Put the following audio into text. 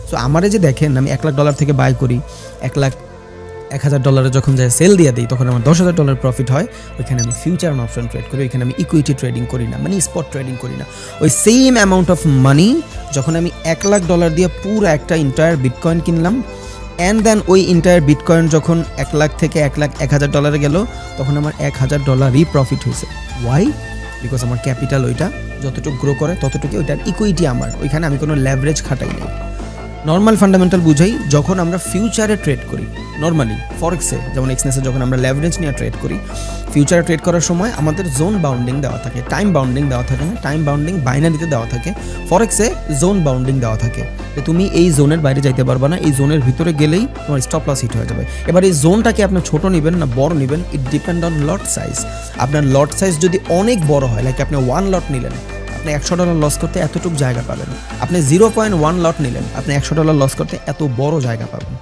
So আমারে যে দেখেন আমি $1,00,000 থেকে বাই করি, $1,00,000 যখন যায় সেল দিয়ে দিই তখন আমার $10,000 প্রফিট হয়। ওইখানে আমি ফিউচার অ্যান্ড অপশন ট্রেড করি, ওইখানে আমি ইকুইটি ট্রেডিং করি না, মানে স্পট ট্রেডিং করি না। ওই সেম অ্যামাউন্ট অফ মানি যখন আমি $1,00,000 দিয়ে পুরো একটা ইন্টায়ার বিটকয়েন কিনলাম, অ্যান্ড দেন ওই ইন্টায়ার বিটকয়েন যখন 1,00,000 থেকে 1,00,000 গেল তখন আমার $1,000ই প্রফিট হয়েছে। ওয়াই? বিকজ আমার ক্যাপিটাল ওইটা যতটুকু গ্রো করে ততটুকু ওইটার ইকুইটি আমার, ওইখানে আমি কোনো লেভারেজ খাটাই নেই। নর্মাল ফান্ডামেন্টাল বুঝাই, যখন আমরা ফিউচারে ট্রেড করি নর্মালি ফরেক্সে, যেমন এক্সনেসে যখন আমরা লেভারেজ নিয়ে ট্রেড করি, ফিউচারে ট্রেড করার সময় আমাদের জোন বাউন্ডিং দেওয়া থাকে, টাইম বাউন্ডিং দেওয়া থাকে না, টাইম বাউন্ডিং বাইনারিতে দেওয়া থাকে। ফরেক্সে জোন বাউন্ডিং দেওয়া থাকে যে তুমি এই জোনের বাইরে যাইতে পারবে না, এই জোনের ভিতরে গেলেই তোমার স্টপ লস হিট হয়ে যাবে। এবার এই জোনটাকে আপনি ছোট নেবেন না বড় নেবেন, ইট ডিপেন্ড অন লট সাইজ। আপনার লট সাইজ যদি অনেক বড় হয়, লাইক আপনি 1 লট নিলেন, আপনি $100 লস করতে এতটুকু জায়গা পাবেন। আপনি 0.1 লট নিলেন, আপনি $100 লস করতে এত বড় জায়গা পাবেন।